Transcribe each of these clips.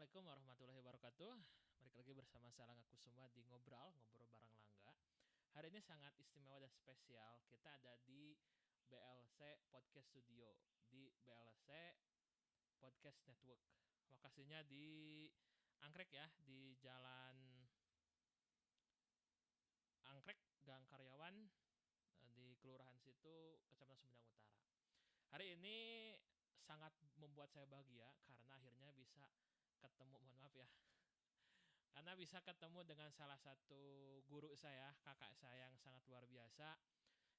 Assalamualaikum warahmatullahi wabarakatuh. Balik lagi bersama saya Langga Kusuma di Ngobrol bareng Langga. Hari ini sangat istimewa dan spesial. Kita ada di BLC Podcast Studio, di BLC Podcast Network. Lokasinya di Anggrek ya, di Jalan Anggrek, Gang Karyawan, di Kelurahan situ, Kecamatan Sumedang Utara. Hari ini sangat membuat saya bahagia karena akhirnya bisa ketemu, mohon maaf ya, karena bisa ketemu dengan salah satu guru saya, kakak saya yang sangat luar biasa.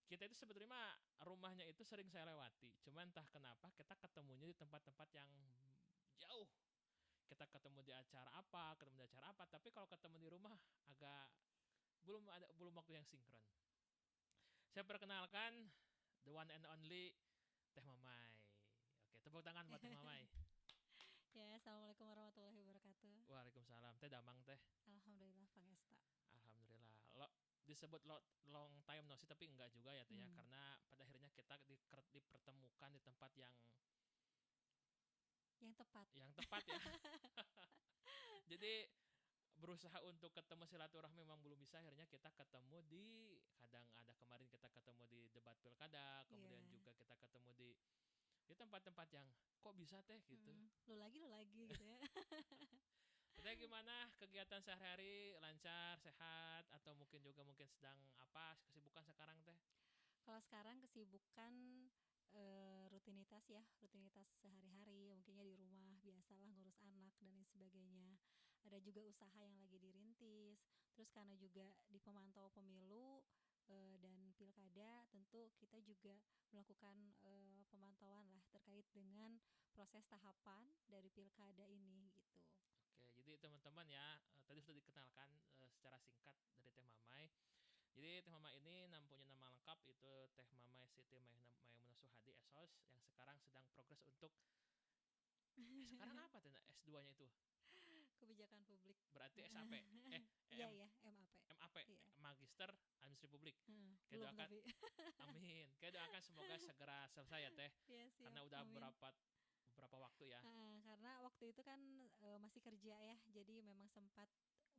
Kita itu sebetulnya rumahnya itu sering saya lewati, cuman entah kenapa kita ketemunya di tempat-tempat yang jauh. Kita ketemu di acara apa, tapi kalau ketemu di rumah agak belum waktu yang sinkron. Saya perkenalkan the one and only Teh Mamai. Oke, tepuk tangan buat Teh Mamai. Ya, assalamualaikum warahmatullahi wabarakatuh. Waalaikumsalam. Teh damang teh. Alhamdulillah Pangesta. Alhamdulillah. Disebut long time no see tapi enggak juga ya Teh ya, karena pada akhirnya kita dipertemukan di tempat yang tepat. ya. Jadi berusaha untuk ketemu silaturahmi memang belum bisa, akhirnya kita ketemu kemarin kita ketemu di debat pilkada, kemudian juga kita ketemu di tempat-tempat yang kok bisa Teh gitu. Lu lagi gitu ya. Teh gimana kegiatan sehari-hari, lancar, sehat, atau mungkin sedang apa kesibukan sekarang Teh? Kalau sekarang kesibukan rutinitas sehari-hari, mungkinnya di rumah biasalah ngurus anak dan lain sebagainya. Ada juga usaha yang lagi dirintis. Terus karena juga di pemantau pemilu dan pilkada, tentu kita juga melakukan pemantauan lah terkait dengan proses tahapan dari pilkada ini gitu. Oke, jadi teman-teman ya, tadi sudah dikenalkan secara singkat dari Teh Mamai. Jadi Teh Mamai ini punya nama lengkap itu Teh Mamai Siti Maimunah Suhadi SOS yang sekarang sedang progres untuk sekarang apa Teh S2-nya itu? Kebijakan publik. Berarti SAP. Iya, MAP. MAP, Iya. Magister Administrasi Publik. Kayak Belum doakan, tapi. amin. Kayak doakan semoga segera selesai ya Teh. Iya, Karena siap. udah Amin. beberapa waktu ya. Karena waktu itu kan masih kerja ya, jadi memang sempat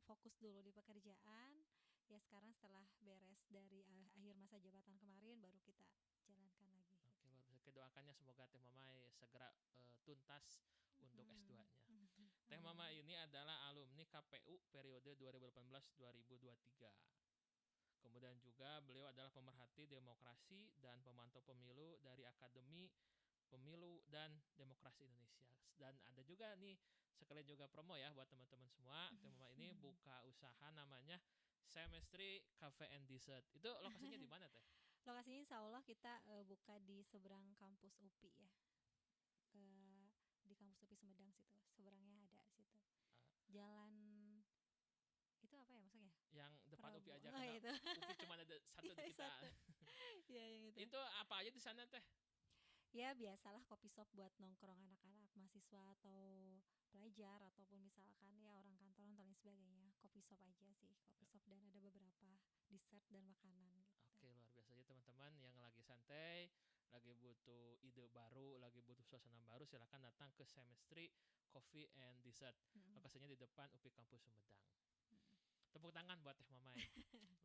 fokus dulu di pekerjaan. Ya sekarang setelah beres dari akhir masa jabatan kemarin baru kita jalankan lagi. Oke, luar biasa. Kedoakannya semoga Teh Mamai segera tuntas untuk S2-nya. Teh Mamai ini adalah alumni KPU periode 2018-2023. Kemudian juga beliau adalah pemerhati demokrasi dan pemantau pemilu dari Akademi Pemilu dan Demokrasi Indonesia. Dan ada juga nih, sekalian juga promo ya buat teman-teman semua. Teh Mamai ini buka usaha namanya Semestri Cafe and Dessert. Itu lokasinya di mana Teh? Lokasinya insya Allah kita buka di seberang kampus UPI ya. Di kampus UPI Sumedang situ. Seberangnya ada situ. Jalan itu apa ya maksudnya? Yang depan Prabu. UPI aja Oh, karena itu. UPI cuma ada satu di kita. Iya, yang itu. Itu apa aja di sana Teh? Ya biasalah kopi shop buat nongkrong anak-anak mahasiswa atau pelajar ataupun misalkan ya orang kantoran dan lain sebagainya. Kopi shop aja sih, kopi shop dan ada beberapa dessert dan makanan gitu. Oke, luar biasa aja teman-teman yang lagi santai, lagi butuh ide baru, lagi butuh suasana baru, silakan datang ke Semestri Coffee and Dessert. Lokasinya di depan UPI Kampus Sumedang. Tepuk tangan buat Teh Mamai.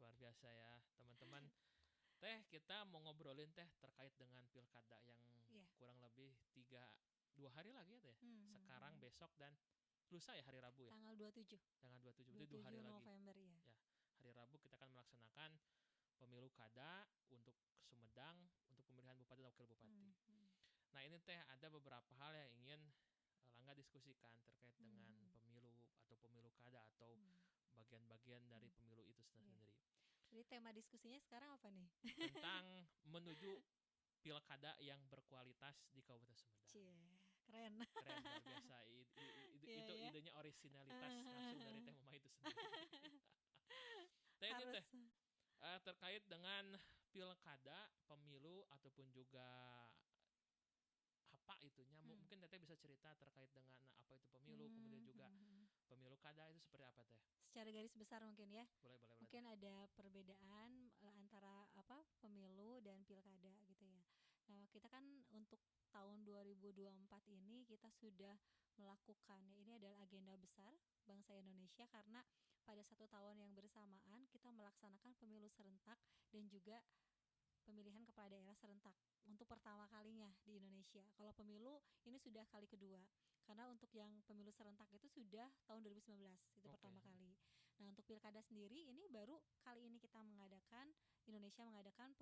Luar biasa ya teman-teman. Teh, kita mau ngobrolin Teh terkait dengan pilkada yang kurang lebih 2 hari lagi ya Teh. Sekarang, besok, dan lusa ya hari Rabu ya. Tanggal 27. Tanggal 27, berarti 2 hari November lagi. Ya, hari Rabu kita akan melaksanakan pemilu kada untuk Sumedang untuk pemilihan bupati dan wakil bupati. Nah ini Teh ada beberapa hal yang ingin Langga diskusikan terkait dengan pemilu atau pemilu kada atau bagian-bagian dari pemilu itu sendiri. Jadi tema diskusinya sekarang apa nih? Tentang menuju pilkada yang berkualitas di Kabupaten Sumedang. Keren. Keren, luar biasa. Itu idenya orisinalitas langsung dari Teh Mamai itu sendiri. Teh ini Teh terkait dengan pilkada, pemilu ataupun juga apa itunya, mungkin Teteh bisa cerita terkait dengan apa itu pemilu, kemudian juga pemilu kada itu seperti apa Teh? Secara garis besar mungkin ya. Boleh. Mungkin ada perbedaan antara pemilu dan pilkada gitu ya. Nah, kita kan untuk tahun 2024 ini kita sudah melakukan ya, ini adalah agenda besar bangsa Indonesia karena pada satu tahun yang bersamaan kita melaksanakan pemilu serentak dan juga pemilihan kepala daerah serentak untuk pertama kalinya di Indonesia. Kalau pemilu ini sudah kali kedua. Karena untuk yang pemilu serentak itu sudah tahun 2019, itu Oke. pertama kali. Nah, untuk pilkada sendiri ini baru kali ini kita mengadakan, Indonesia mengadakan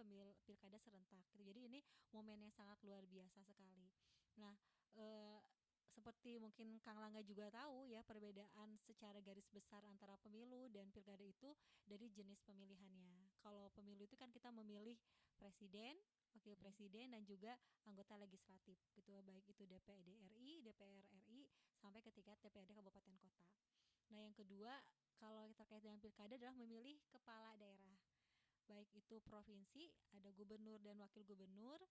pilkada serentak gitu. Jadi ini momen yang sangat luar biasa sekali. Nah, eh, seperti mungkin Kang Langga juga tahu ya, perbedaan secara garis besar antara pemilu dan pilkada itu dari jenis pemilihannya. Kalau pemilu itu kan kita memilih presiden, wakil Hmm. presiden dan juga anggota legislatif gitu, baik itu DPD RI, DPR RI sampai ke tingkat DPRD kabupaten kota. Nah, yang kedua kalau terkait dengan pilkada adalah memilih kepala daerah. Baik itu provinsi, ada gubernur dan wakil gubernur,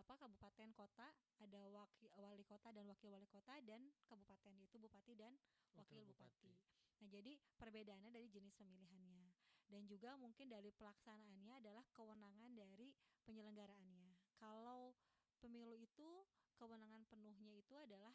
kabupaten kota, ada wali kota dan wakil wali kota, dan kabupaten itu bupati dan Wakil wakil bupati. bupati. Nah, jadi perbedaannya dari jenis pemilihannya dan juga mungkin dari pelaksanaannya adalah kewenangan dari penyelenggaraannya. Kalau pemilu itu kewenangan penuhnya itu adalah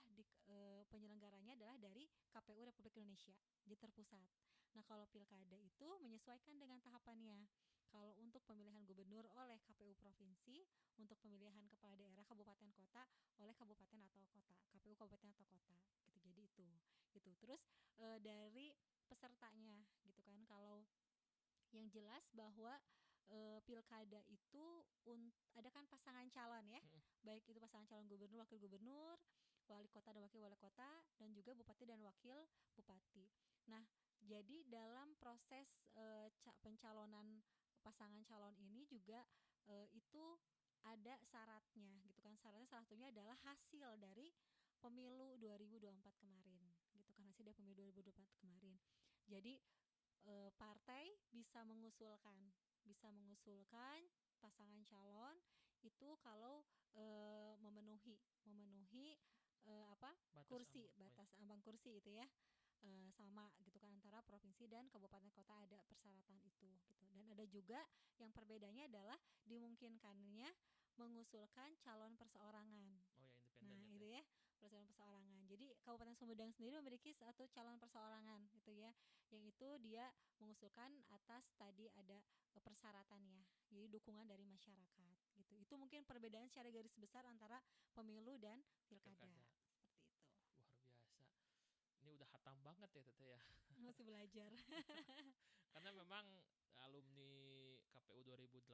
penyelenggaranya adalah dari KPU Republik Indonesia di terpusat. Nah, kalau pilkada itu menyesuaikan dengan tahapannya. Kalau untuk pemilihan gubernur oleh KPU provinsi, untuk pemilihan kepala daerah kabupaten kota oleh kabupaten atau kota, KPU kabupaten atau kota, gitu. Jadi itu, gitu. Terus dari pesertanya, gitu kan. Kalau yang jelas bahwa pilkada itu ada kan pasangan calon ya, Hmm. baik itu pasangan calon gubernur, wakil gubernur, wali kota dan wakil wali kota, dan juga bupati dan wakil bupati. Nah, jadi dalam proses pencalonan pasangan calon ini juga itu ada syaratnya gitu kan. Syaratnya salah satunya adalah hasil dari pemilu 2024 kemarin gitu kan, hasil dari pemilu 2024 kemarin. Jadi partai bisa mengusulkan pasangan calon itu kalau memenuhi apa Batas kursi, ambang. Oh ya. batas ambang kursi itu ya, sama gitu kan, antara provinsi dan kabupaten kota ada persyaratan itu gitu. Dan ada juga yang perbedaannya adalah dimungkinkannya mengusulkan calon perseorangan. Oh ya, independen Nah, ya itu teh. ya, calon perseorangan. Jadi Kabupaten Sumedang sendiri memiliki satu calon perseorangan gitu ya, yang itu dia mengusulkan atas tadi ada persyaratannya. Jadi dukungan dari masyarakat gitu. Itu mungkin perbedaan secara garis besar antara pemilu dan pilkada. Pilkada. Seperti itu. Luar biasa. Ini udah hatam banget ya Teteh ya. Masih belajar. Karena memang alumni KPU 2018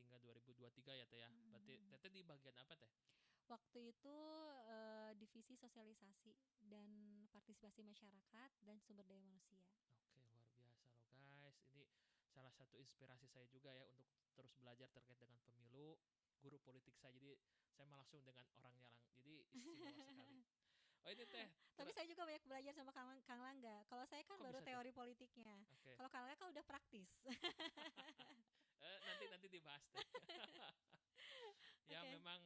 hingga 2023 ya Teh ya. Berarti Mm. Teteh di bagian apa Teh? Waktu itu divisi sosialisasi dan partisipasi masyarakat dan sumber daya manusia. Oke, luar biasa loh guys. Ini salah satu inspirasi saya juga ya untuk terus belajar terkait dengan pemilu. Guru politik saya, jadi saya malah langsung dengan orangnya jadi istimewa sekali. Oh ini Teh, Tapi saya juga banyak belajar sama Kang Langga. Kalau saya kan kok baru bisa Teh? teori politiknya. Oke. Kalau Kang Langga kan udah praktis. Nanti nanti dibahas Teh. Ya Oke. memang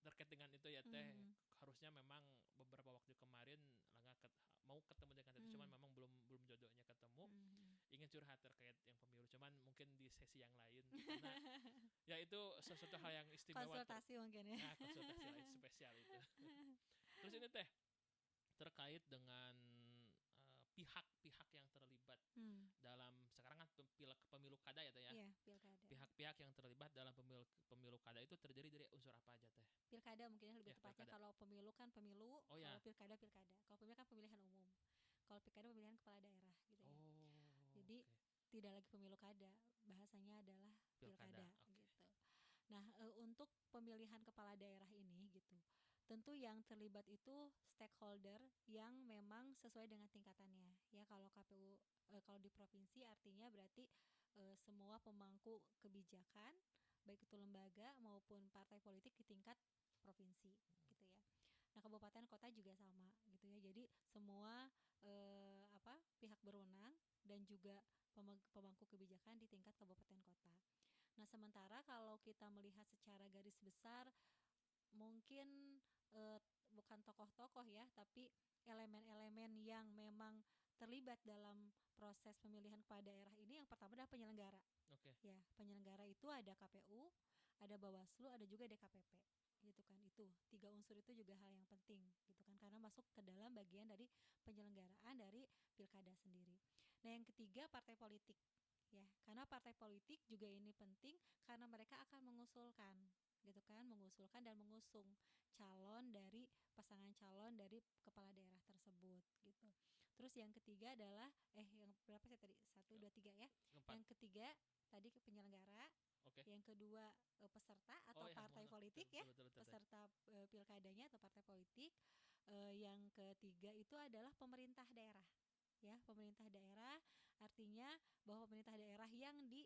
terkait dengan itu ya Teh, Hmm. harusnya memang beberapa waktu kemarin Langga mau ketemu dengan Teteh, cuman Hmm. memang belum belum jodohnya ketemu. Hmm. Ingin curhat terkait yang pemilu, cuman mungkin di sesi yang lain karena ya itu sesuatu hal yang istimewa Konsultasi mungkin ya. nah konsultasi lain spesial itu. Terus ini Teh, terkait dengan pihak-pihak yang terlibat Hmm. dalam sekarang kan pemilu kada ya Teh ya. Iya, pilkada. Pihak-pihak yang terlibat dalam pemilu kada itu terdiri dari unsur apa aja Teh? Pilkada mungkin lebih Ya, tepatnya, pilkada. kalau pemilu kan pemilu, Oh kalau ya. pilkada pilkada. Kalau pemilu kan pemilihan umum. Kalau pilkada pemilihan kepala daerah gitu ya. Oh, Jadi oke. tidak lagi pemilu kada, bahasanya adalah Pilkada. pilkada Oke. gitu. Nah, untuk pemilihan kepala daerah ini gitu, tentu yang terlibat itu stakeholder yang memang sesuai dengan tingkatannya. Ya, kalau KPU, kalau di provinsi artinya berarti semua pemangku kebijakan, baik itu lembaga maupun partai politik di tingkat provinsi gitu ya. Nah, kabupaten kota juga sama gitu ya. Jadi semua pihak berwenang dan juga pemangku kebijakan di tingkat kabupaten kota. Nah, sementara kalau kita melihat secara garis besar, mungkin bukan tokoh-tokoh ya, tapi elemen-elemen yang memang terlibat dalam proses pemilihan kepala daerah ini, yang pertama adalah penyelenggara. Oke. Ya, penyelenggara itu ada KPU, ada Bawaslu, ada juga DKPP gitu kan. Itu 3 unsur itu juga hal yang penting gitu kan, karena masuk ke dalam bagian dari penyelenggaraan dari pilkada sendiri. Nah, yang ketiga partai politik ya, karena partai politik juga ini penting karena mereka akan mengusulkan gitu kan, mengusulkan dan mengusung calon dari pasangan calon dari kepala daerah tersebut gitu. Terus yang ketiga adalah yang berapa sih tadi, 1, 2, 3 ya. Keempat. Yang ketiga tadi ke penyelenggara, Oke. yang kedua peserta Oh atau ya, partai mohon maaf. politik ya, Betul, betul, betul, betul. peserta pilkadanya atau partai politik. Yang ketiga itu adalah pemerintah daerah ya, pemerintah daerah artinya bahwa pemerintah daerah yang di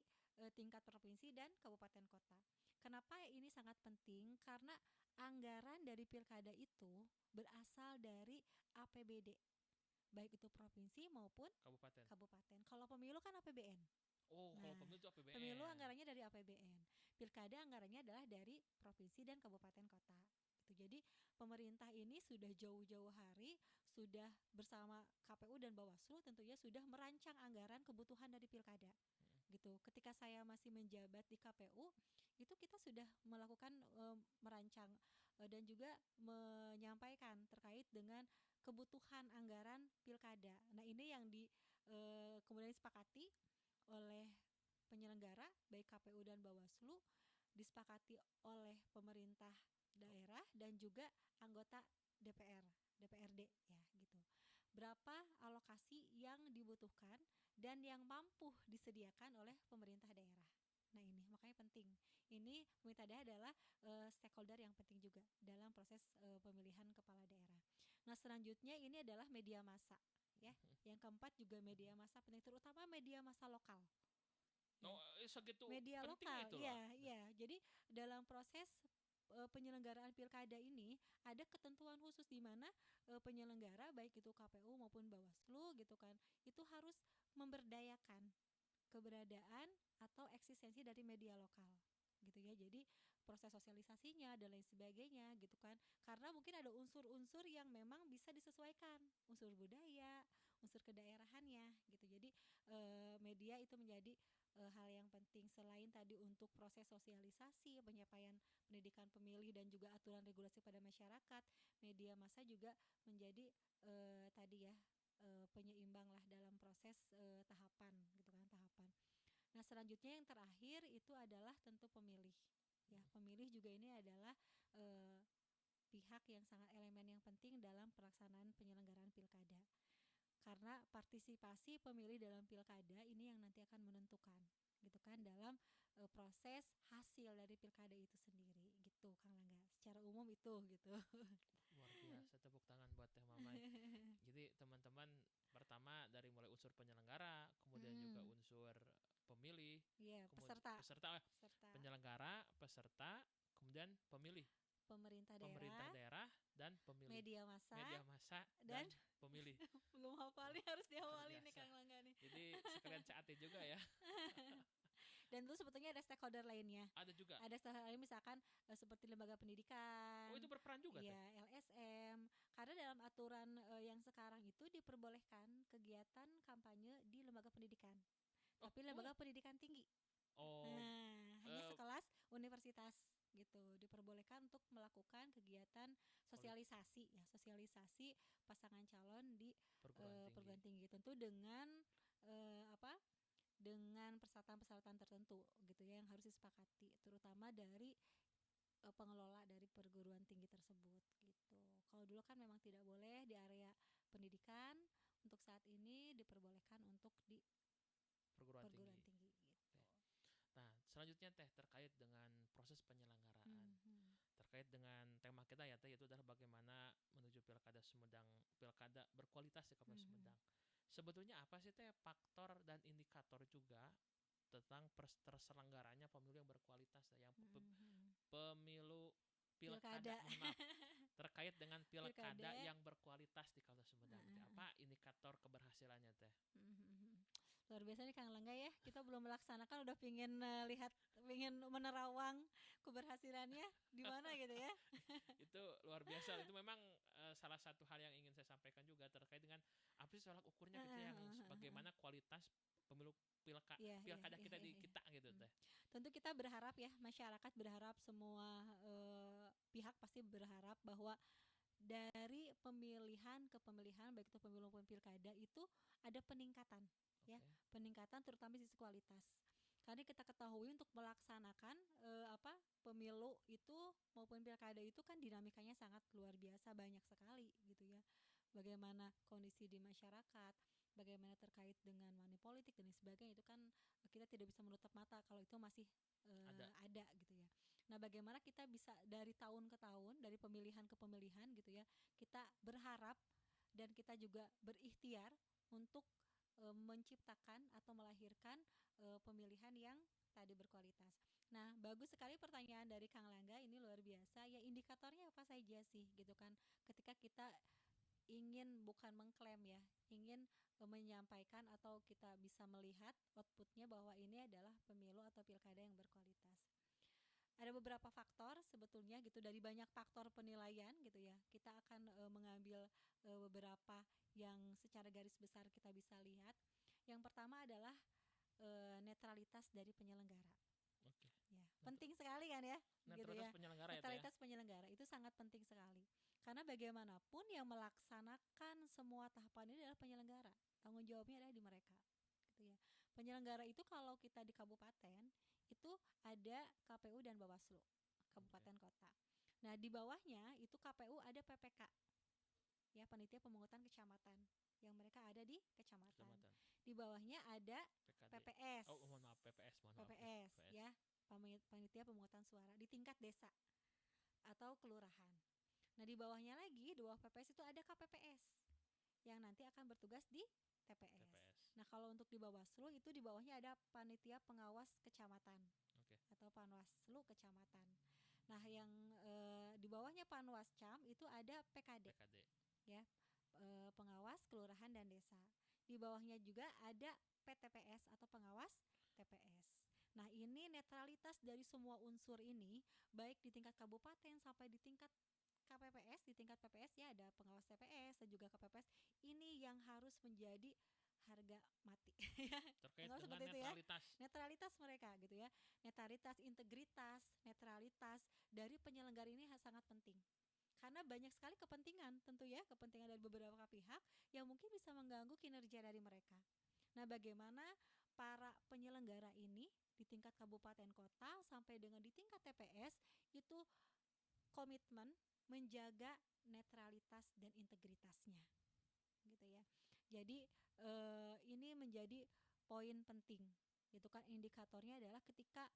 tingkat provinsi dan kabupaten kota. Kenapa ini sangat penting? Karena anggaran dari pilkada itu berasal dari APBD, baik itu provinsi maupun Kabupaten. kabupaten. Kalau pemilu kan APBN. Oh, kalau Nah, pemilu itu pemilu APBN. anggarannya dari APBN. Pilkada anggarannya adalah dari provinsi dan kabupaten kota. Gitu. Jadi pemerintah ini sudah jauh-jauh hari sudah bersama KPU dan Bawaslu tentunya sudah merancang anggaran kebutuhan dari pilkada. Gitu. Ketika saya masih menjabat di KPU, itu kita sudah melakukan merancang dan juga menyampaikan terkait dengan kebutuhan anggaran pilkada. Nah, ini yang kemudian disepakati oleh penyelenggara baik KPU dan Bawaslu, disepakati oleh pemerintah daerah dan juga anggota DPR, DPRD ya gitu. Berapa alokasi yang dibutuhkan dan yang mampu disediakan oleh pemerintah daerah. Nah, ini makanya penting. Ini pemerintah daerah adalah stakeholder yang penting juga dalam proses pemilihan kepala daerah. Nah, selanjutnya ini adalah media massa ya. Yang keempat juga media massa penting, terutama media massa lokal. Ya, Oh, segitu media pentingnya lokal, itu loh. iya, iya. Jadi dalam proses penyelenggaraan pilkada ini ada ketentuan khusus di mana penyelenggara baik itu KPU maupun Bawaslu gitu kan, itu harus memberdayakan keberadaan atau eksistensi dari media lokal gitu ya. Jadi proses sosialisasinya dan lain sebagainya gitu kan, karena mungkin ada unsur-unsur yang memang bisa disesuaikan, unsur budaya, unsur kedaerahannya gitu. Jadi media itu menjadi hal yang penting selain tadi untuk proses sosialisasi, penyampaian pendidikan pemilih dan juga aturan regulasi pada masyarakat. Media massa juga menjadi tadi ya penyeimbang lah dalam proses tahapan gitu kan, tahapan. Nah, selanjutnya yang terakhir itu adalah tentu pemilih. Ya, pemilih juga ini adalah pihak yang sangat elemen yang penting dalam pelaksanaan penyelenggaraan pilkada. Karena partisipasi pemilih dalam pilkada ini yang nanti akan menentukan gitu kan dalam proses hasil dari pilkada itu sendiri gitu Kang Langga. Secara umum itu gitu. Luar biasa, tepuk tangan buat Teh Mamai. Jadi teman-teman, pertama dari mulai unsur penyelenggara, kemudian juga Hmm, unsur pemilih, iya, kemudian peserta, peserta, peserta, penyelenggara, peserta, kemudian pemilih, pemerintah pemerintah daerah, daerah dan pemilih, media massa media massa dan dan pemilih. belum hafal Wah, nih, harus luar dihafalin nih biasa. Kang Langga nih. Jadi sekalian CAT juga ya. Dan itu sebetulnya ada stakeholder lainnya. Ada juga. Ada stakeholder lain misalkan seperti lembaga Oh, itu pendidikan, berperan juga Teh. iya LSM. Karena dalam aturan yang sekarang itu diperbolehkan kegiatan kampanye di lembaga pendidikan. Oh, Tapi boleh. lembaga pendidikan tinggi. Oh, Nah, hanya eh, sekelas universitas gitu diperbolehkan untuk melakukan kegiatan oleh sosialisasi ya, sosialisasi pasangan calon di perguruan tinggi. perguruan tinggi, tentu dengan apa, dengan persyaratan-persyaratan tertentu gitu ya yang harus disepakati terutama dari pengelola dari perguruan tinggi tersebut gitu. Kalau dulu kan memang tidak boleh di area pendidikan, untuk saat ini diperbolehkan untuk di Perguruan tinggi. perguruan tinggi Oke. gitu. Nah, selanjutnya Teh terkait dengan proses penyelenggaraan. Hmm. Terkait dengan tema kita ya Teh, yaitu adalah bagaimana menuju pilkada Sumedang, pilkada berkualitas di Kabupaten Hmm. Sumedang. Sebetulnya apa sih Teh faktor dan indikator juga tentang terselenggaranya pemilu yang berkualitas yang Hmm. pemilu pilkada, Pilkada. mohon maaf, terkait dengan pilkada Pilkada. yang berkualitas di Kabupaten Sumedang. Apa indikator keberhasilannya Teh? Mhm. Luar biasa nih Kang Langga ya. Kita belum melaksanakan udah pingin lihat, pingin menerawang keberhasilannya di mana gitu ya. Itu luar biasa. Itu memang salah satu hal yang ingin saya sampaikan juga terkait dengan apa sih sih tolak ukurnya Heeh, gitu yang heeh, heeh, heeh. bagaimana kualitas pemilu Iya, iya, pilkada iya, kita iya, di iya. kita gitu Hmm. teh. Tentu kita berharap ya, masyarakat berharap, semua pihak pasti berharap bahwa dari pemilihan ke pemilihan, baik itu pemilu maupun pilkada, itu ada peningkatan, ya, Oke. peningkatan terutama di sisi kualitas. Karena kita ketahui untuk melaksanakan pemilu itu maupun pilkada itu kan dinamikanya sangat luar biasa, banyak sekali gitu ya. Bagaimana kondisi di masyarakat, bagaimana terkait dengan money politik dan lain sebagainya, itu kan kita tidak bisa menutup mata kalau itu masih Ada. ada gitu ya. Nah, bagaimana kita bisa dari tahun ke tahun, dari pemilihan ke pemilihan gitu ya, kita berharap dan kita juga berikhtiar untuk menciptakan atau melahirkan pemilihan yang tadi berkualitas. Nah, bagus sekali pertanyaan dari Kang Langga, ini luar biasa. Ya, indikatornya apa saja sih gitu kan? Ketika kita ingin, bukan mengklaim ya, ingin menyampaikan atau kita bisa melihat outputnya bahwa ini adalah pemilu atau pilkada yang berkualitas. Ada beberapa faktor sebetulnya gitu, dari banyak faktor penilaian gitu ya. Kita akan mengambil beberapa yang secara garis besar kita bisa lihat. Yang pertama adalah netralitas dari penyelenggara. Oke. Ya, Netral, penting sekali kan ya, gitu netralitas ya. penyelenggara ya teh ya. Netralitas penyelenggara itu sangat penting sekali. Karena bagaimanapun yang melaksanakan semua tahapan ini adalah penyelenggara. Tanggung jawabnya adalah di mereka. Gitu ya. Penyelenggara itu kalau kita di kabupaten itu ada KPU dan Bawaslu, Oke. kabupaten kota. Nah, di bawahnya itu KPU ada PPK, ya, panitia pemungutan kecamatan, yang mereka ada di kecamatan. Kecamatan. Di bawahnya ada PKD. PPS. Oh, mohon maaf PPS, mohon maaf ya. PPS PPS. ya, panitia pemungutan suara di tingkat desa atau kelurahan. Nah, di bawahnya lagi, di bawah PPS itu ada KPPS yang nanti akan bertugas di TPS. TPS. Nah, kalau untuk di Bawaslu itu di bawahnya ada panitia pengawas kecamatan Oke. atau Panwaslu kecamatan. Nah, yang di bawahnya Panwascam itu ada PKD, PKD. ya, pengawas kelurahan dan desa. Di bawahnya juga ada PTPS atau pengawas TPS. Nah, ini netralitas dari semua unsur ini, baik di tingkat kabupaten sampai di tingkat KPPS, di tingkat PPS ya ada pengawas TPS dan juga KPPS. Ini yang harus menjadi harga mati ya. Terkait Anggap dengan seperti itu ya. netralitas. Netralitas mereka gitu ya. Netralitas, integritas, netralitas dari penyelenggara ini sangat penting. Karena banyak sekali kepentingan, tentu ya, kepentingan dari beberapa pihak yang mungkin bisa mengganggu kinerja dari mereka. Nah, bagaimana para penyelenggara ini di tingkat kabupaten kota sampai dengan di tingkat TPS itu komitmen menjaga netralitas dan integritasnya, gitu ya. Jadi ini menjadi poin penting, gitu kan. Indikatornya adalah ketika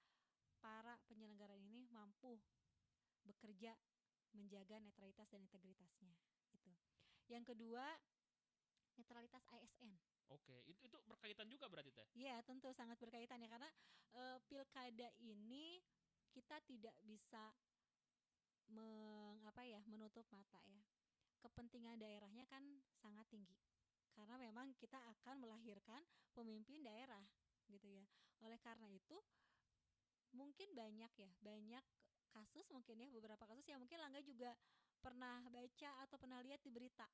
para penyelenggara ini mampu bekerja menjaga netralitas dan integritasnya, itu. Yang kedua, netralitas ASN. Oke, itu berkaitan juga berarti teh. Ya, tentu sangat berkaitan ya, karena pilkada ini kita tidak bisa menutup mata ya. Kepentingan daerahnya kan sangat tinggi. Karena memang kita akan melahirkan pemimpin daerah gitu ya. Oleh karena itu mungkin banyak ya, banyak kasus, mungkin ya beberapa kasus yang mungkin Langga juga pernah baca atau pernah lihat di berita.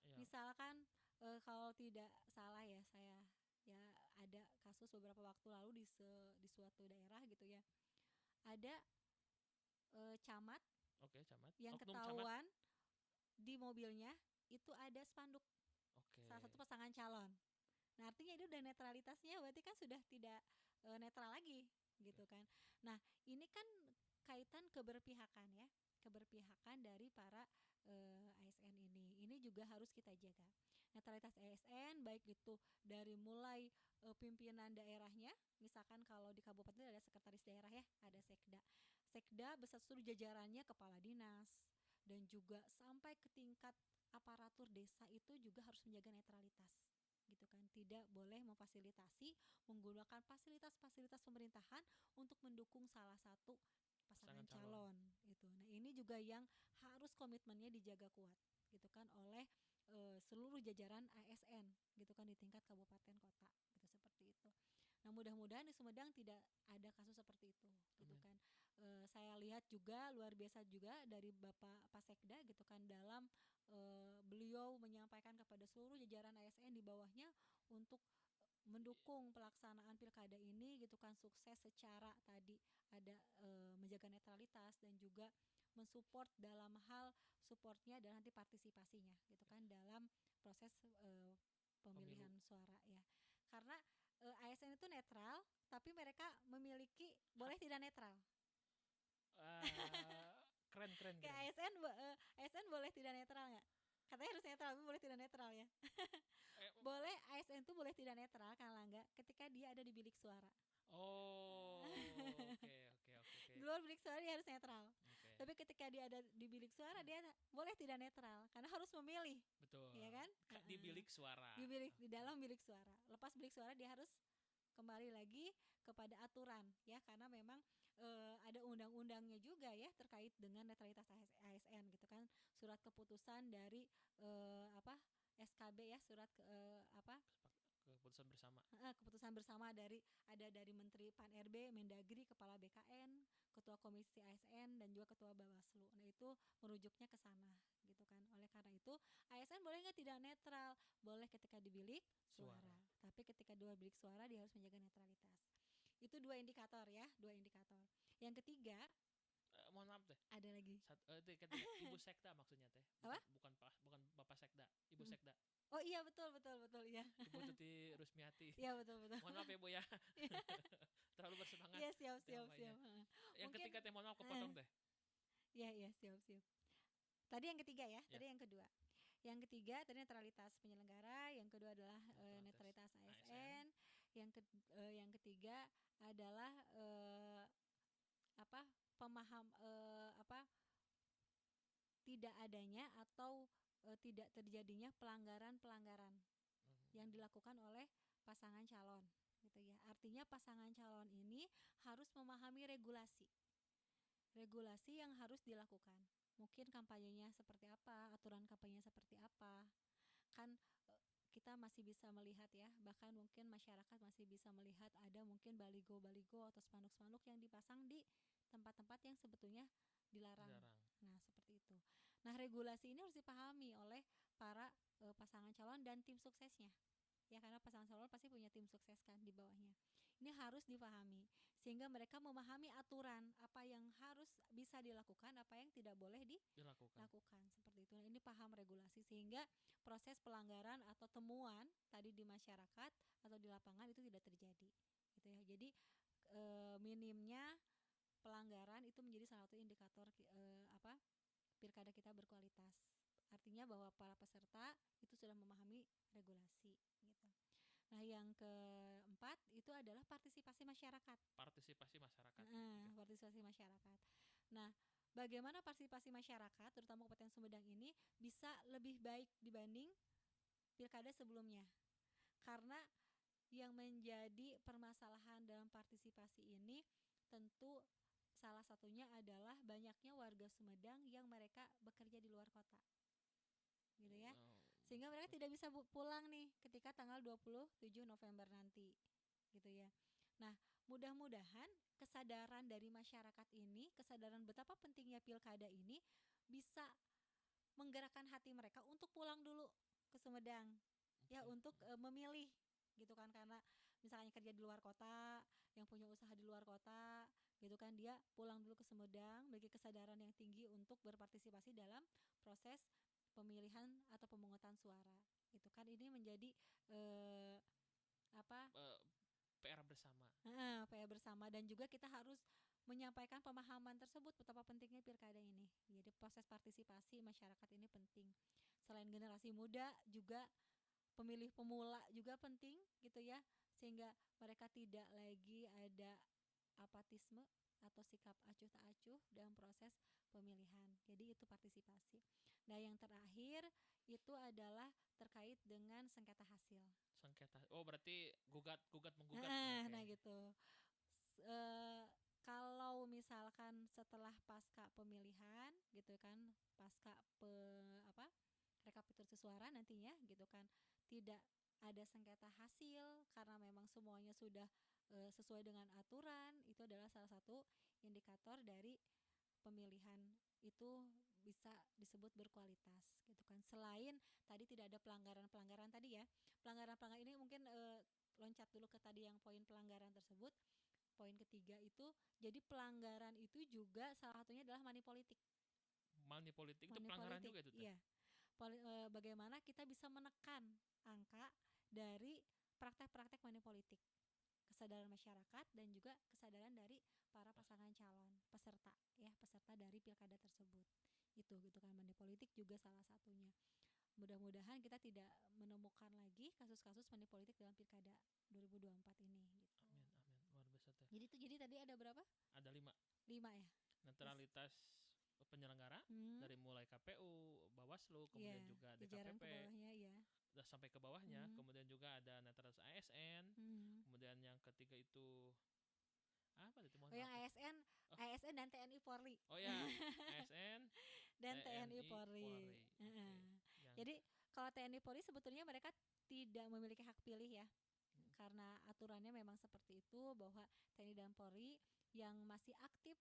Iya. Misalkan kalau tidak salah ya, saya ya, ada kasus beberapa waktu lalu di suatu daerah gitu ya. Ada camat Oke, camat. yang Oknum camat. ketahuan di mobilnya itu ada spanduk Oke. salah satu pasangan calon. Nah, artinya itu udah netralitasnya berarti kan sudah tidak netral lagi gitu Oke. kan. Nah, ini kan kaitan keberpihakan ya, keberpihakan dari para ASN ini. Ini juga harus kita jaga. Netralitas ASN baik itu dari mulai pimpinan daerahnya, misalkan kalau di kabupaten ada sekretaris daerah ya, ada sekda. Sekda beserta seluruh jajarannya, kepala dinas, dan juga sampai ke tingkat aparatur desa itu juga harus menjaga netralitas, gitu kan. Tidak boleh memfasilitasi menggunakan fasilitas-fasilitas pemerintahan untuk mendukung salah satu pasangan Pasangan calon. calon itu. Nah, ini juga yang harus komitmennya dijaga kuat gitu kan oleh seluruh jajaran ASN gitu kan di tingkat kabupaten kota gitu, seperti itu. Nah, mudah-mudahan di Sumedang tidak ada kasus seperti itu gitu Amin. kan. Saya lihat juga luar biasa juga dari Bapak Pak Sekda gitu kan dalam beliau beliau menyampaikan kepada seluruh jajaran ASN di bawahnya untuk mendukung pelaksanaan pilkada ini gitu kan sukses secara tadi ada menjaga netralitas dan juga mensupport dalam hal supportnya dan nanti partisipasinya gitu kan dalam proses Pemilu. pemilihan suara ya karena ASN itu netral tapi mereka memiliki Hak. boleh tidak netral Ah, keren keren kayak keren. ASN boleh tidak netral nggak katanya harus netral tapi boleh tidak netral ya Eh, boleh ASN itu boleh tidak netral kalau enggak ketika dia ada di bilik suara. oh, oke oke oke oke. Di luar bilik suara dia harus netral. Oke. Tapi ketika dia ada di bilik suara dia boleh tidak netral karena harus memilih, Betul. ya kan? Di bilik suara. Di dalam bilik suara. Lepas bilik suara dia harus kembali lagi kepada aturan ya karena memang ada undang-undangnya juga ya terkait dengan netralitas ASN gitu kan surat keputusan dari apa SKB ya surat apa Keputusan bersama. keputusan bersama dari Menteri Pan RB, Mendagri, Kepala BKN, Ketua Komisi ASN dan juga Ketua Bawaslu. Nah itu merujuknya ke sana gitu kan. Oleh karena itu ASN boleh nggak tidak netral? Boleh ketika di bilik suara. Tapi ketika dua bilik suara dia harus menjaga netralitas. Itu dua indikator ya, dua indikator. Yang ketiga Mohon maaf teh. ada lagi. Ketiga, Ibu Sekda maksudnya teh. Apa? Bukan Bapak Sekda, Ibu Sekda. Oh iya betul ya. Ibu Tuti Rusmiati. Iya betul. Mohon maaf ya Bu ya. Terlalu bersemangat Iya siap. sampainya. Yang Mungkin ketiga teh mohon maaf kepotong teh. iya siap. Tadi yang ketiga ya, Ya. tadi yang kedua. Yang ketiga tadi netralitas penyelenggara, yang kedua adalah netralitas ASN, yang ketiga adalah apa pemaham apa tidak adanya atau tidak terjadinya pelanggaran-pelanggaran yang dilakukan oleh pasangan calon gitu ya. Artinya pasangan calon ini harus memahami regulasi yang harus dilakukan. Mungkin kampanyenya seperti apa, aturan kampanyenya seperti apa. Kan kita masih bisa melihat ya, bahkan mungkin masyarakat masih bisa melihat ada mungkin baligo-baligo atau spanduk-spanduk yang dipasang di tempat-tempat yang sebetulnya dilarang. Nah, seperti itu. Nah, regulasi ini harus dipahami oleh para pasangan calon dan tim suksesnya. Ya karena pasangan calon pasti punya tim sukses kan di bawahnya. Ini harus dipahami sehingga mereka memahami aturan apa yang harus bisa dilakukan, apa yang tidak boleh dilakukan seperti itu. Nah, ini paham regulasi sehingga proses pelanggaran atau temuan tadi di masyarakat atau di lapangan itu tidak terjadi. Gitu ya. Jadi minimnya pelanggaran itu menjadi salah satu indikator pilkada kita berkualitas. Artinya bahwa para peserta itu sudah memahami regulasi gitu. Nah, yang keempat itu adalah partisipasi masyarakat. Partisipasi masyarakat. Partisipasi masyarakat. Nah, bagaimana partisipasi masyarakat, terutama Kabupaten Sumedang ini bisa lebih baik dibanding pilkada sebelumnya? Karena yang menjadi permasalahan dalam partisipasi ini tentu salah satunya adalah banyaknya warga Sumedang yang mereka bekerja di luar kota. Gitu ya. Sehingga mereka tidak bisa pulang nih ketika tanggal 27 November nanti. Gitu ya. Nah, mudah-mudahan kesadaran dari masyarakat ini, kesadaran betapa pentingnya pilkada ini bisa menggerakkan hati mereka untuk pulang dulu ke Sumedang. Ya, untuk memilih gitu kan karena misalnya kerja di luar kota, yang punya usaha di luar kota, gitu kan dia pulang dulu ke Sumedang, memiliki kesadaran yang tinggi untuk berpartisipasi dalam proses pemilihan atau pemungutan suara. Itu kan ini menjadi PR bersama. PR bersama dan juga kita harus menyampaikan pemahaman tersebut betapa pentingnya pilkada ini. Jadi proses partisipasi masyarakat ini penting. Selain generasi muda juga pemilih pemula juga penting gitu ya sehingga mereka tidak lagi ada apatisme atau sikap acuh tak acuh dalam proses pemilihan. Jadi itu partisipasi. Nah, yang terakhir itu adalah terkait dengan sengketa hasil. Oh, berarti gugat menggugat. Nah, gitu. Kalau misalkan setelah pasca pemilihan gitu kan, pasca rekapitulasi suara nantinya gitu kan tidak ada sengketa hasil karena memang semuanya sudah sesuai dengan aturan, itu adalah salah satu indikator dari pemilihan itu bisa disebut berkualitas gitu kan. Selain tadi tidak ada pelanggaran-pelanggaran tadi ya. Pelanggaran-pelanggaran ini mungkin loncat dulu ke tadi yang poin pelanggaran tersebut. Poin ketiga itu, jadi pelanggaran itu juga salah satunya adalah money politik. Money politik itu Money pelanggaran politik, juga itu teh. iya. Bagaimana kita bisa menekan angka dari praktek-praktek money politik, kesadaran masyarakat dan juga kesadaran dari para pasangan calon peserta ya, peserta dari pilkada tersebut. Itu gitu kan, money politik juga salah satunya. Mudah-mudahan kita tidak menemukan lagi kasus-kasus money politik dalam pilkada 2024 ini gitu. Amin amin, luar biasa teh. Jadi tadi ada berapa? Ada 5. 5 ya. Netralitas penyelenggara dari mulai KPU, Bawaslu, Iya, kemudian juga jajaran ke DKPP, bawahnya ya. sampai ke bawahnya, kemudian juga ada netralitas ASN, kemudian yang ketiga itu apa itu, Oh mohon yang maaf ya. ASN, Oh, ASN dan TNI Polri. oh ya, ASN, Dan TNI TNI, Polri. Polri. Oke. Yang Jadi kalau TNI Polri sebetulnya mereka tidak memiliki hak pilih ya. mm, Karena aturannya memang seperti itu, bahwa TNI dan Polri yang masih aktif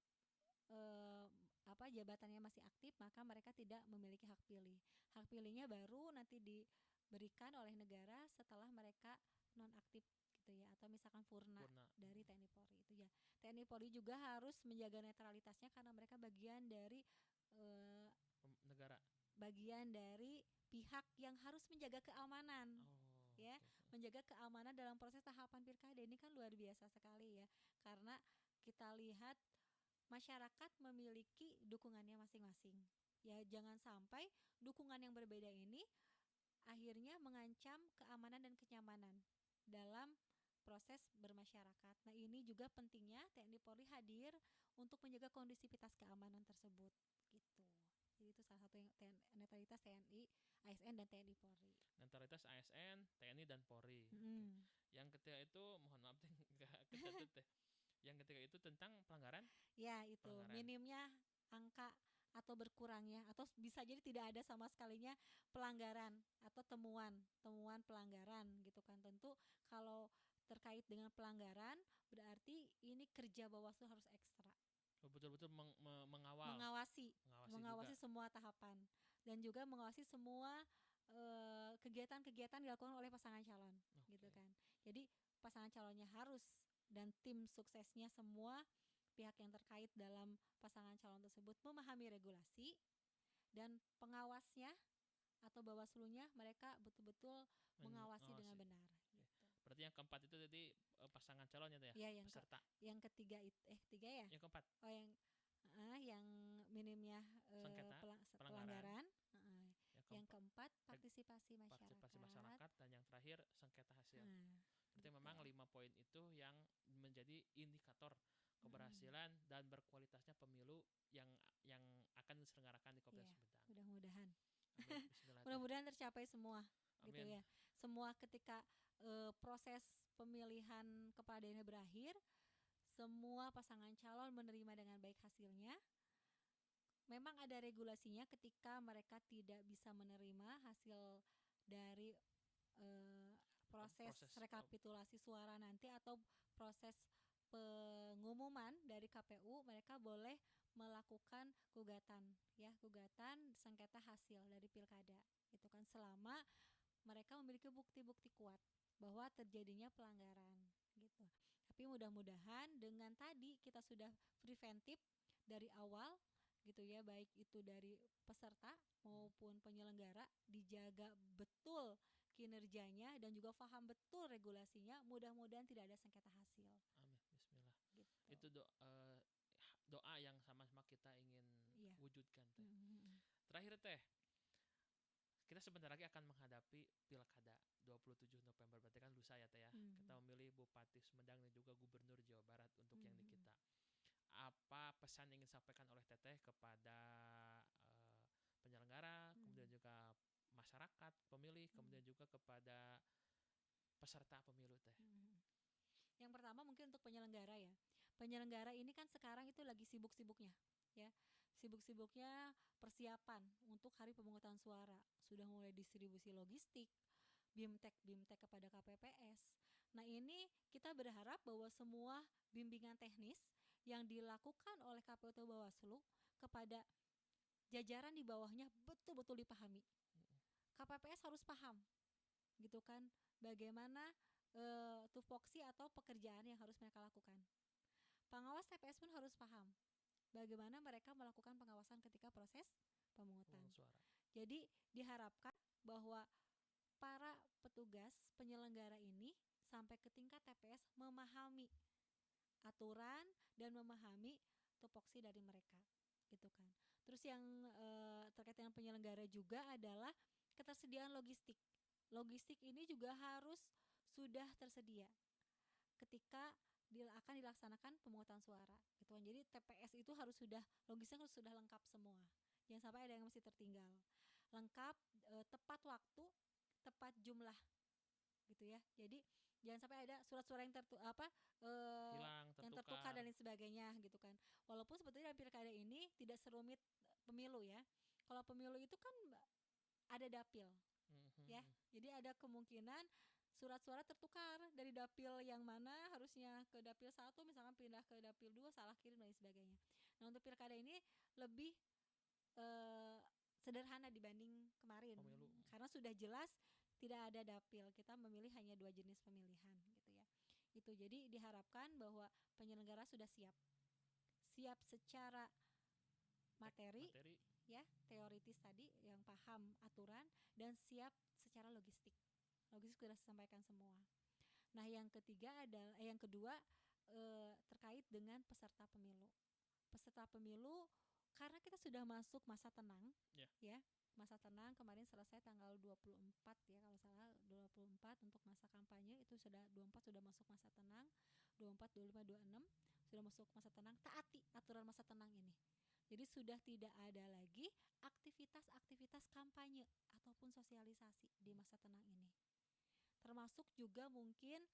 jabatannya masih aktif, maka mereka tidak memiliki hak pilih. Hak pilihnya baru nanti diberikan oleh negara setelah mereka nonaktif gitu ya, atau misalkan purna purna dari TNI Polri itu ya. TNI Polri juga harus menjaga netralitasnya karena mereka eh, negara. bagian dari pihak yang harus menjaga keamanan Oh, ya, oke. menjaga keamanan dalam proses tahapan pilkada. Ini kan luar biasa sekali ya, karena kita lihat masyarakat memiliki dukungannya masing-masing. Ya, jangan sampai dukungan yang berbeda ini akhirnya mengancam keamanan dan kenyamanan dalam proses bermasyarakat. Nah, ini juga pentingnya TNI Polri hadir untuk menjaga kondusivitas keamanan tersebut gitu. Jadi itu salah satu yang netralitas TNI, ASN dan TNI Polri. Netralitas ASN, TNI dan Polri. Oke. Hmm. Yang ketiga itu, mohon maaf nggak kecatat teh. Yang ketiga itu tentang pelanggaran. Ya, itu Pelanggaran. minimnya angka atau berkurangnya atau bisa jadi tidak ada sama sekalinya pelanggaran atau temuan pelanggaran gitu kan. Tentu kalau terkait dengan pelanggaran berarti ini kerja Bawaslu harus ekstra Betul-betul mengawal, mengawasi mengawasi juga. mengawasi semua tahapan dan juga mengawasi semua kegiatan-kegiatan dilakukan oleh pasangan calon gitu Oke. kan. Jadi pasangan calonnya harus, dan tim suksesnya semua pihak yang terkait dalam pasangan calon tersebut memahami regulasi, dan pengawasnya atau bawaslunya mereka betul-betul mengawasi dengan Mengawasi. benar Oke. gitu. Berarti yang keempat itu tadi pasangan calonnya tuh ya, Ya, peserta. yang ketiga itu ketiga ya. Yang keempat, Oh, yang minimnya sengketa, pelanggaran. pelanggaran. Yang Yang keempat, keempat partisipasi partisipasi masyarakat. masyarakat, dan yang terakhir sengketa hasil. Berarti memang Betul. 5 poin itu yang menjadi indikator keberhasilan dan berkualitasnya pemilu yang akan diselenggarakan di Kabupaten Iya, Sumedang. mudah-mudahan. Amin, bismillah teh. Mudah-mudahan tercapai semua gitu Amin. ya. Semua ketika proses pemilihan kepala daerah berakhir, semua pasangan calon menerima dengan baik hasilnya. Memang ada regulasinya ketika mereka tidak bisa menerima hasil dari proses rekapitulasi suara nanti atau proses pengumuman dari KPU, mereka boleh melakukan gugatan ya, gugatan sengketa hasil dari pilkada. Itu kan selama mereka memiliki bukti-bukti kuat bahwa terjadinya pelanggaran gitu. Tapi mudah-mudahan dengan tadi kita sudah preventif dari awal gitu ya, baik itu dari peserta maupun penyelenggara, dijaga betul kinerjanya dan juga paham betul regulasinya, mudah-mudahan tidak ada sengketa hasil. Amin, bismillah. Gitu. Itu doa yang sama-sama kita ingin wujudkan teh. Terakhir teh, kita sebentar lagi akan menghadapi pilkada 27 November, berarti kan lusa ya teh ya. Kita memilih Bupati Sumedang dan juga Gubernur Jawa Barat untuk yang di kita. Apa pesan yang ingin disampaikan oleh Teteh kepada penyelenggara, kemudian juga masyarakat, pemilih, kemudian juga kepada peserta pemilu teh? Yang pertama mungkin untuk penyelenggara ya. Penyelenggara ini kan sekarang itu lagi sibuk-sibuknya ya. Sibuk-sibuknya persiapan untuk hari pemungutan suara. Sudah mulai distribusi logistik, BIMTEK kepada KPPS. Nah, ini kita berharap bahwa semua bimbingan teknis yang dilakukan oleh KPU atau Bawaslu kepada jajaran di bawahnya betul-betul dipahami. KPPS harus paham gitu kan, bagaimana tupoksi atau pekerjaan yang harus mereka lakukan. Pengawas TPS pun harus paham bagaimana mereka melakukan pengawasan ketika proses pemungutan. Suara. Jadi diharapkan bahwa para petugas penyelenggara ini sampai ke tingkat TPS memahami aturan dan memahami tupoksi dari mereka gitu kan. Terus yang terkait dengan penyelenggara juga adalah ketersediaan logistik. Logistik ini juga harus sudah tersedia ketika akan dilaksanakan pemungutan suara gitu kan. Jadi TPS itu harus sudah logistiknya harus sudah lengkap semua. Jangan sampai ada yang masih tertinggal. Lengkap, tepat waktu, tepat jumlah gitu ya. Jadi jangan sampai ada surat-surat yang Hilang, yang tertukar. tertukar dan lain sebagainya gitu kan. Walaupun sebetulnya dalam pilkada ini tidak serumit pemilu ya. Kalau pemilu itu kan ada dapil ya. Jadi ada kemungkinan surat suara tertukar dari dapil yang mana harusnya ke dapil 1 misalkan pindah ke dapil 2 salah kirim dan lain sebagainya. Nah, untuk pilkada ini lebih sederhana dibanding kemarin Pemilu. karena sudah jelas tidak ada dapil, kita memilih hanya 2 jenis pemilihan gitu ya. Itu jadi diharapkan bahwa penyelenggara sudah siap secara materi ya, teoritis tadi yang paham aturan dan siap secara logistik sudah disampaikan semua. Nah, yang kedua terkait dengan peserta pemilu karena kita sudah masuk masa tenang ya, masa tenang kemarin selesai tanggal 24 ya kalau salah, 24 untuk masa kampanye itu sudah 24 sudah masuk masa tenang, 24 25 26 sudah masuk masa tenang. Taati aturan masa tenang ini. Jadi sudah tidak ada lagi aktivitas kampanye ataupun sosialisasi di masa tenang ini. Termasuk juga mungkin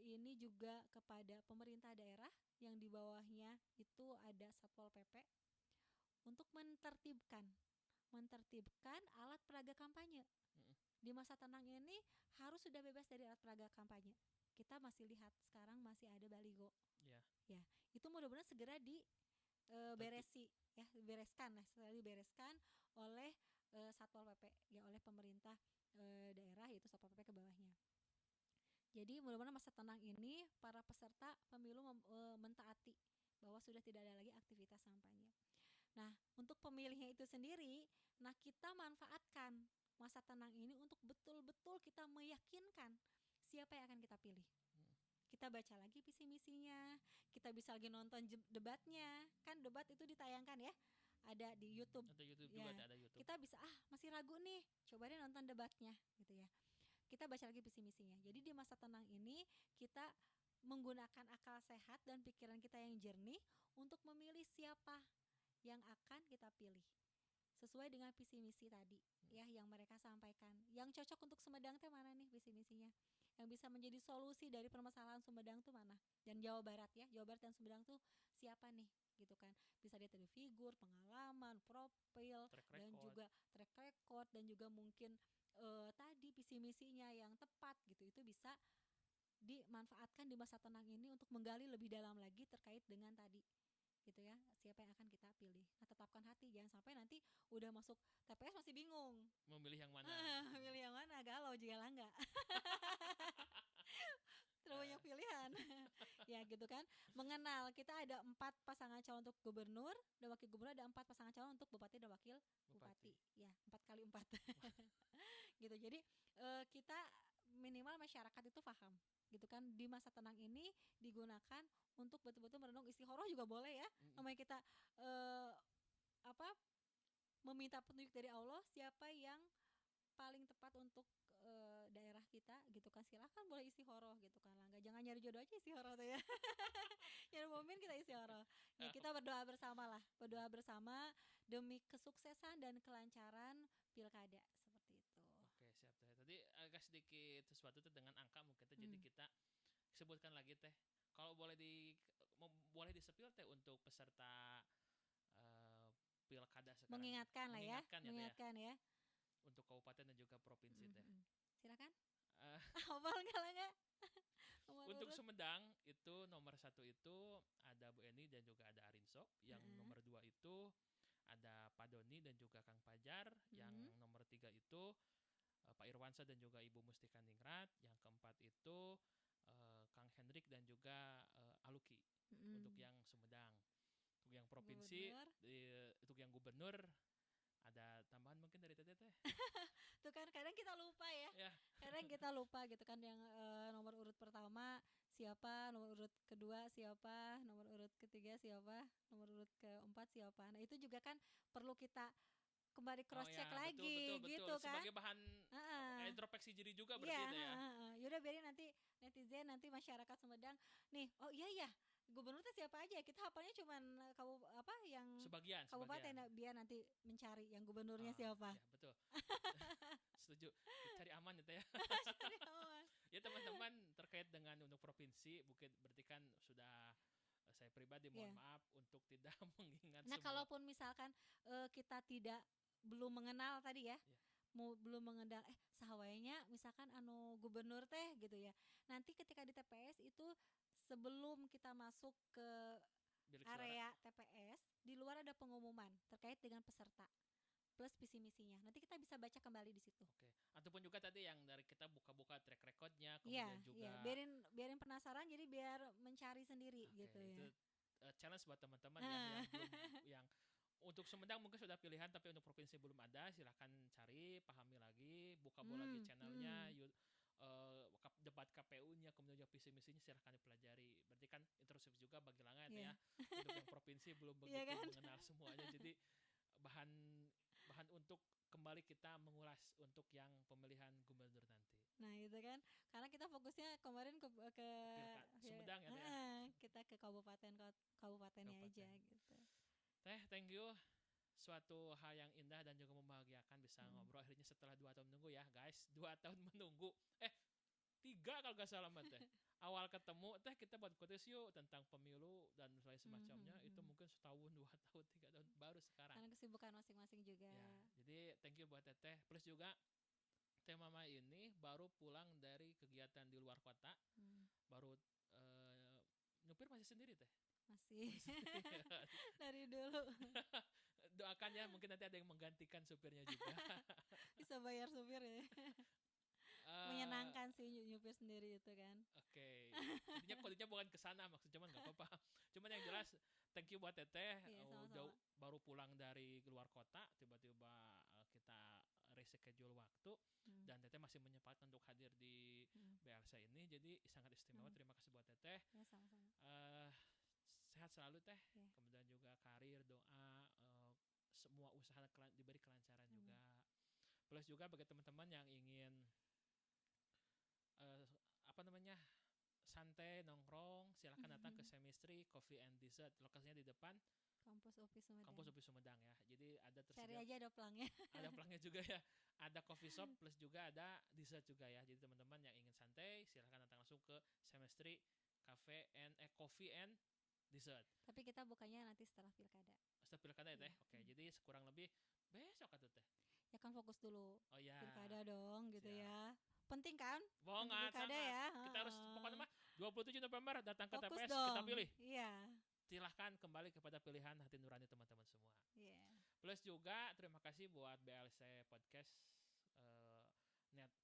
ini juga kepada pemerintah daerah yang di bawahnya itu ada Satpol PP untuk menertibkan alat peraga kampanye. Di masa tenang ini harus sudah bebas dari alat peraga kampanye. Kita masih lihat sekarang masih ada baligo. Ya, itu mudah-mudahan segera dibereskan oleh Satpol PP ya, oleh pemerintah daerah yaitu Satpol PP ke bawahnya. Jadi mudah-mudahan masa tenang ini para peserta pemilu mentaati bahwa sudah tidak ada lagi aktivitas kampanye. Nah, untuk pemilihnya itu sendiri, nah kita manfaatkan masa tenang ini untuk betul-betul kita meyakinkan siapa yang akan kita pilih. Kita baca lagi visi misinya, kita bisa lagi nonton debatnya, kan debat itu ditayangkan ya, ada di YouTube. Ada YouTube ya, juga, ada YouTube. Kita bisa masih ragu nih, coba deh nonton debatnya gitu ya. Kita baca lagi visi misinya. Jadi di masa tenang ini kita menggunakan akal sehat dan pikiran kita yang jernih untuk memilih siapa yang akan kita pilih sesuai dengan visi misi tadi ya yang mereka sampaikan. Yang cocok untuk Sumedang teh mana nih visi misinya? Yang bisa menjadi solusi dari permasalahan Sumedang tuh mana? Dan Jawa Barat ya, Jawa Barat dan Sumedang tuh siapa nih? Gitu kan. Bisa dilihat dari figur, pengalaman, profil, dan juga track record dan juga mungkin tadi visi misinya yang tepat gitu. Itu bisa dimanfaatkan di masa tenang ini untuk menggali lebih dalam lagi terkait dengan tadi gitu ya, siapa yang akan kita pilih. Nah, tetapkan hati, jangan sampai nanti udah masuk TPS masih bingung memilih yang mana. Milih yang mana, galau juga lah enggak. Terlalu banyak pilihan. Ya gitu kan. Mengenal, kita ada 4 pasangan calon untuk gubernur dan wakil gubernur, ada 4 pasangan calon untuk bupati dan wakil bupati. Ya, 4 kali 4. Gitu. Jadi kita minimal masyarakat itu paham gitu kan, di masa tenang ini digunakan untuk betul-betul merenung, istikharah juga boleh ya. Namanya kita meminta petunjuk dari Allah siapa yang paling tepat untuk daerah kita gitu kan, silakan boleh istikharah gitu kan. Enggak, jangan nyari jodoh aja istikharah tuh ya. Nyari momen kita istikharah. Ya, kita berdoa bersama demi kesuksesan dan kelancaran pilkada seperti itu. Oke, siap teh. Tadi agak sedikit sesuatu tuh dengan angka mungkin teh, jadi kita sebutkan lagi teh. Kalau boleh disepil teh untuk peserta pilkada sekarang. Mengingatkan ya. Untuk kabupaten dan juga provinsi teh. Silakan. Hafal enggak? Untuk Sumedang itu nomor 1 itu ada Bu Eni dan juga ada Arinso. Yang nomor 2 itu ada Pak Doni dan juga Kang Pajar. Yang nomor 3 itu Irwansyah dan juga Ibu Mustika Ningrat. Yang keempat itu Kang Hendrik dan juga Aluki untuk yang Sumedang. Untuk yang provinsi, untuk yang gubernur ada tambahan mungkin dari Teteh teh. Tuh kan kadang kita lupa ya. Ya. Kadang kita lupa gitu kan yang nomor urut pertama siapa, nomor urut kedua siapa, nomor urut ketiga siapa, nomor urut keempat siapa. Nah, itu juga kan perlu kita kembali cross check lagi betul. gitu kan. Sebagai bahan introspeksi diri juga berarti itu ya. Yaudah biarin nanti netizen, nanti masyarakat Sumedang nih, oh iya ya gubernur itu siapa aja, kita hafalnya cuman yang sebagian kabupaten, biar nanti mencari yang gubernurnya siapa. Ya betul. Setuju, cari aman itu ya. Cari aman. Ya teman-teman, terkait dengan untuk provinsi mungkin berarti kan sudah saya pribadi mohon maaf untuk tidak mengingat semua. Kalaupun misalkan kita belum mengenal tadi ya, belum mengenal sahawainya misalkan gubernur teh gitu ya. Nanti ketika di TPS itu sebelum kita masuk ke area TPS, di luar ada pengumuman terkait dengan peserta plus visi misinya. Nanti kita bisa baca kembali di situ. Oke. Ataupun juga tadi yang dari kita buka-buka track recordnya, kemudian juga. Iya. Biarin penasaran, jadi biar mencari sendiri gitu itu, ya. Challenge buat teman-teman yang belum yang untuk Sumedang mungkin sudah pilihan tapi untuk provinsi belum ada, silahkan cari, pahami lagi, buka lagi channelnya, debat KPU-nya, kemudian juga visi misinya silahkan dipelajari. Berarti kan intrusif juga bagi Langat ya. Untuk yang provinsi belum begitu mengenal semuanya, jadi bahan untuk kembali kita mengulas untuk yang pemilihan gubernur nanti. Nah itu kan, karena kita fokusnya kemarin ke Sumedang ya. Kita ke kabupatennya aja gitu. Teh, thank you. Suatu hal yang indah dan juga membahagiakan bisa ngobrol akhirnya setelah 2 tahun menunggu ya guys. 2 tahun menunggu. 3 kalau gak salah teh. Awal ketemu teh kita buat podcast yuk tentang pemilu dan lain semacamnya. Itu mungkin setahun, 2 tahun, 3 tahun baru sekarang. Karena kesibukan masing-masing juga. Ya, jadi thank you buat Teteh. Plus juga Teh Mama ini baru pulang dari kegiatan di luar kota. Baru nyupir masih sendiri Teh? Masih. Dari dulu. Doakan ya, mungkin nanti ada yang menggantikan supirnya juga. Bisa bayar supir ya. Menyenangkan sih nyupir sendiri itu kan. Oke. Intinya kodenya bukan ke sana, maksud cuman nggak apa-apa. Cuman yang jelas thank you buat Teteh. Sama-sama. Baru pulang dari luar kota, tiba-tiba kita reschedule waktu dan Teteh masih menyempatkan untuk hadir di BLC ini. Jadi sangat istimewa. Terima kasih buat Teteh. Ya, sama-sama. Sehat selalu Teh. Kemudian juga karir, doa, semua usaha diberi kelancaran juga. Plus juga bagi teman-teman yang ingin santai nongkrong, silahkan datang ke Semistry Coffee and Dessert. Lokasinya di depan Kampus Office Sumedang ya. Jadi ada tersedia. Cari aja ada pelangnya. Ada pelangnya juga ya. Ada coffee shop plus juga ada dessert juga ya. Jadi teman-teman yang ingin santai silahkan datang langsung ke Semistry Coffee and Dessert. Tapi kita bukannya nanti setelah pilkada. Setelah pilkada ya Teh. Oke, jadi kurang lebih besok atau Teh. Ya kan fokus dulu. Oh ya. Pilkada dong gitu ya. Penting kan? Sangat. Ya. Kita harus pokoknya 27 November datang ke fokus TPS dong. Kita pilih. Iya. Silahkan kembali kepada pilihan hati nurani teman-teman semua. Plus juga terima kasih buat BLC Podcast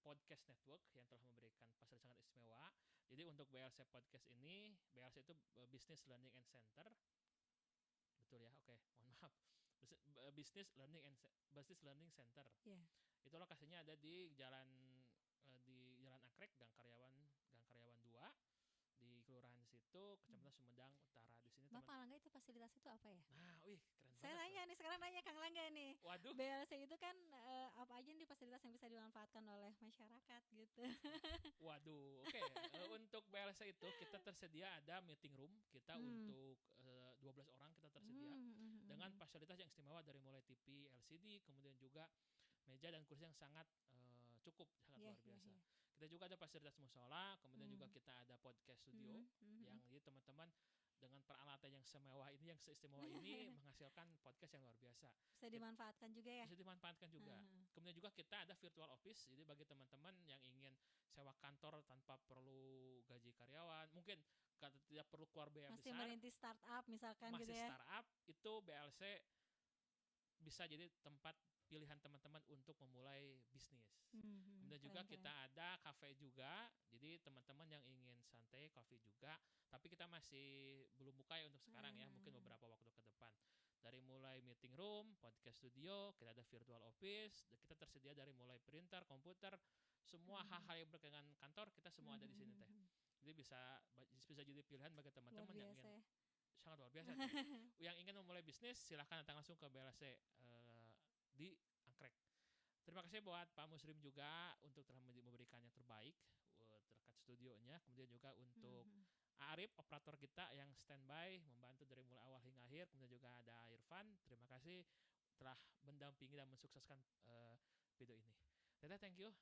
Podcast Network yang telah memberikan fasilitas sangat istimewa. Jadi untuk BLC Podcast ini, BLC itu Business Learning and Center. Betul ya? Oke, mohon maaf. Business Learning Center. Itu lokasinya ada di Jalan Akrek, Gang Karyawan 2 di kelurahan situ, Kecamatan Sumedang Utara. Di sini Bapak Langga itu fasilitas itu apa ya? Nah, keren banget. Saya nanya nih, sekarang nanya Kang Langga nih. Waduh. BLC itu kan apa aja nih fasilitas yang bisa dimanfaatkan oleh masyarakat gitu. Waduh, oke. Untuk BLC itu kita tersedia ada meeting room kita untuk 12 orang kita tersedia dengan fasilitas yang istimewa dari mulai TV LCD, kemudian juga meja dan kursi yang sangat cukup, sangat luar biasa. Kita juga ada fasilitas musola, kemudian juga kita ada podcast studio yang jadi teman-teman dengan peralatan yang semewah ini, yang seistimewa ini menghasilkan podcast yang luar biasa. Bisa dimanfaatkan juga ya? Bisa dimanfaatkan juga. Kemudian juga kita ada virtual office, jadi bagi teman-teman yang ingin sewa kantor tanpa perlu gaji karyawan, mungkin tidak perlu keluar biaya besar. Masih merintis startup misalkan gitu ya? Masih startup, itu BLC bisa jadi tempat pilihan teman-teman untuk memulai bisnis. Kemudian Kemudian juga Keren-keren. kita ada cafe juga. Jadi teman-teman yang ingin santai coffee juga. Tapi kita masih belum buka ya untuk sekarang ya. Mungkin beberapa waktu ke depan. Dari mulai meeting room, podcast studio, kita ada virtual office. Kita tersedia dari mulai printer, komputer, semua hal-hal yang berkaitan kantor kita semua ada di sini teh. Jadi bisa jadi pilihan bagi Luar teman-teman yang biasa ingin ya. sangat luar biasa teh. Yang ingin memulai bisnis silahkan datang langsung ke BLC di Angkrek. Terima kasih buat Pak Muslim juga untuk telah memberikan yang terbaik terkait studionya. Kemudian juga untuk Arif, operator kita yang standby membantu dari mulai awal hingga akhir. Kemudian juga ada Irfan. Terima kasih telah mendampingi dan mensukseskan video ini. Teteh, thank you.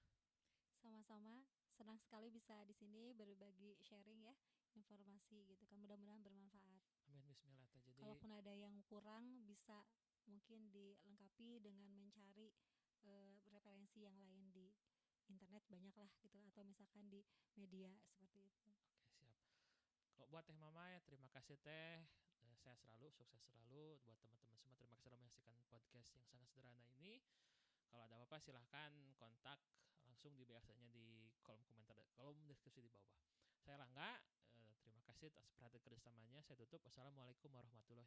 Sama-sama, senang sekali bisa di sini berbagi sharing ya, informasi gitu kan. Mudah-mudahan bermanfaat. Amin, bismillah. Jadi Kalaupun ada yang kurang bisa mungkin dilengkapi dengan mencari referensi yang lain di internet banyak lah gitu, atau misalkan di media seperti itu. oke, siap. Kalau buat Teh Mama ya terima kasih Teh. Saya selalu sukses selalu buat teman-teman semua. Terima kasih sudah menyaksikan podcast yang sangat sederhana ini. Kalau ada apa-apa silahkan kontak langsung di biasanya di kolom komentar, kolom deskripsi di bawah. Saya Langga, terima kasih atas perhatian kerjasamanya. Saya tutup. Wassalamualaikum warahmatullahi